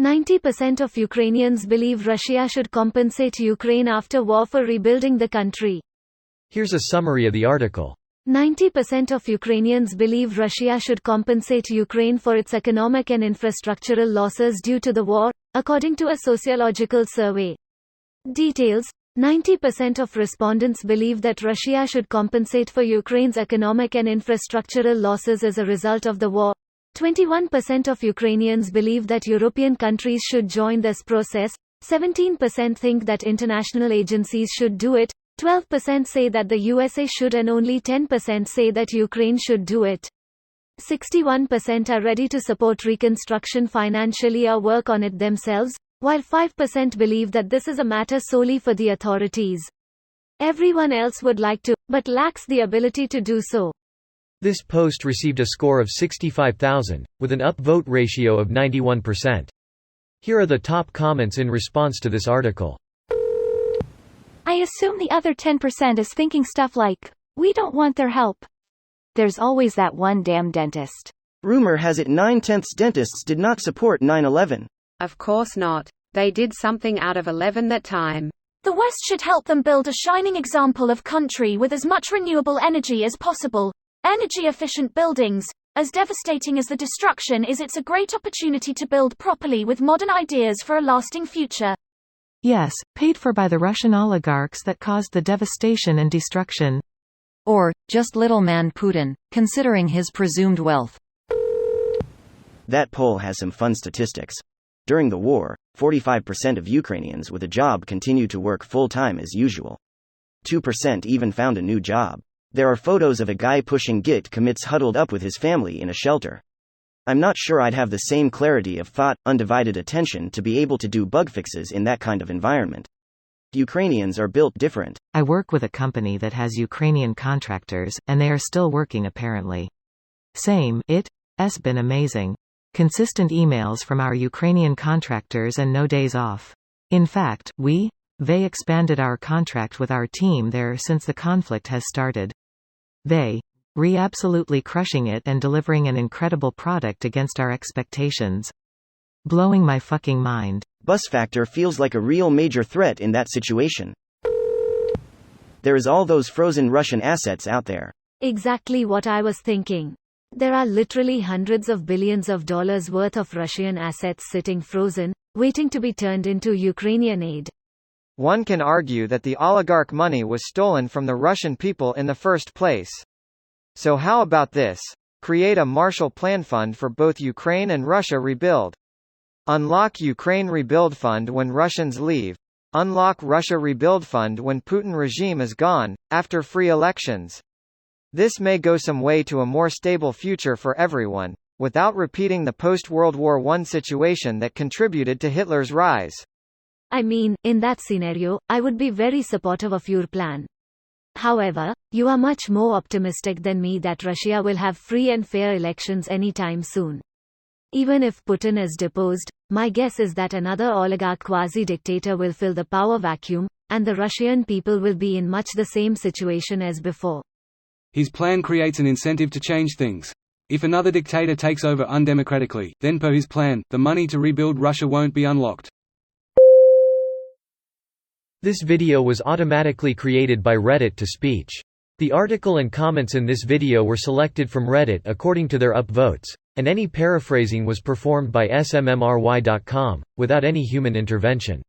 90% of Ukrainians believe Russia should compensate Ukraine after war for rebuilding the country. Here's a summary of the article. 90% of Ukrainians believe Russia should compensate Ukraine for its economic and infrastructural losses due to the war, according to a sociological survey. Details: 90% of respondents believe that Russia should compensate for Ukraine's economic and infrastructural losses as a result of the war. 21% of Ukrainians believe that European countries should join this process. 17% think that international agencies should do it. 12% say that the USA should, and only 10% say that Ukraine should do it. 61% are ready to support reconstruction financially or work on it themselves, while 5% believe that this is a matter solely for the authorities. Everyone else would like to, but lacks the ability to do so. This post received a score of 65,000, with an upvote ratio of 91%. Here are the top comments in response to this article. I assume the other 10% is thinking stuff like, we don't want their help. There's always that one damn dentist. Rumor has it 9/10 dentists did not support 9/11. Of course not. They did something out of 11 that time. The West should help them build a shining example of country with as much renewable energy as possible. Energy-efficient buildings. As devastating as the destruction is, it's a great opportunity to build properly with modern ideas for a lasting future. Yes, paid for by the Russian oligarchs that caused the devastation and destruction. Or, just little man Putin, considering his presumed wealth. That poll has some fun statistics. During the war, 45% of Ukrainians with a job continue to work full-time as usual. 2% even found a new job. There are photos of a guy pushing git commits huddled up with his family in a shelter. I'm not sure I'd have the same clarity of thought, undivided attention to be able to do bug fixes in that kind of environment. Ukrainians are built different. I work with a company that has Ukrainian contractors, and they are still working apparently. Same, it's been amazing. Consistent emails from our Ukrainian contractors and no days off. In fact, they expanded our contract with our team there since the conflict has started. They absolutely crushing it and delivering an incredible product against our expectations. Blowing my fucking mind. Bus factor feels like a real major threat in that situation. There is all those frozen Russian assets out there. Exactly what I was thinking. There are literally hundreds of billions of dollars worth of Russian assets sitting frozen, waiting to be turned into Ukrainian aid. One can argue that the oligarch money was stolen from the Russian people in the first place. So how about this? Create a Marshall Plan fund for both Ukraine and Russia rebuild. Unlock Ukraine Rebuild Fund when Russians leave. Unlock Russia Rebuild Fund when Putin regime is gone, after free elections. This may go some way to a more stable future for everyone, without repeating the post-World War I situation that contributed to Hitler's rise. I mean, in that scenario, I would be very supportive of your plan. However, you are much more optimistic than me that Russia will have free and fair elections anytime soon. Even if Putin is deposed, my guess is that another oligarch quasi-dictator will fill the power vacuum, and the Russian people will be in much the same situation as before. His plan creates an incentive to change things. If another dictator takes over undemocratically, then per his plan, the money to rebuild Russia won't be unlocked. This video was automatically created by Reddit to speech. The article and comments in this video were selected from Reddit according to their upvotes, and any paraphrasing was performed by smmry.com, without any human intervention.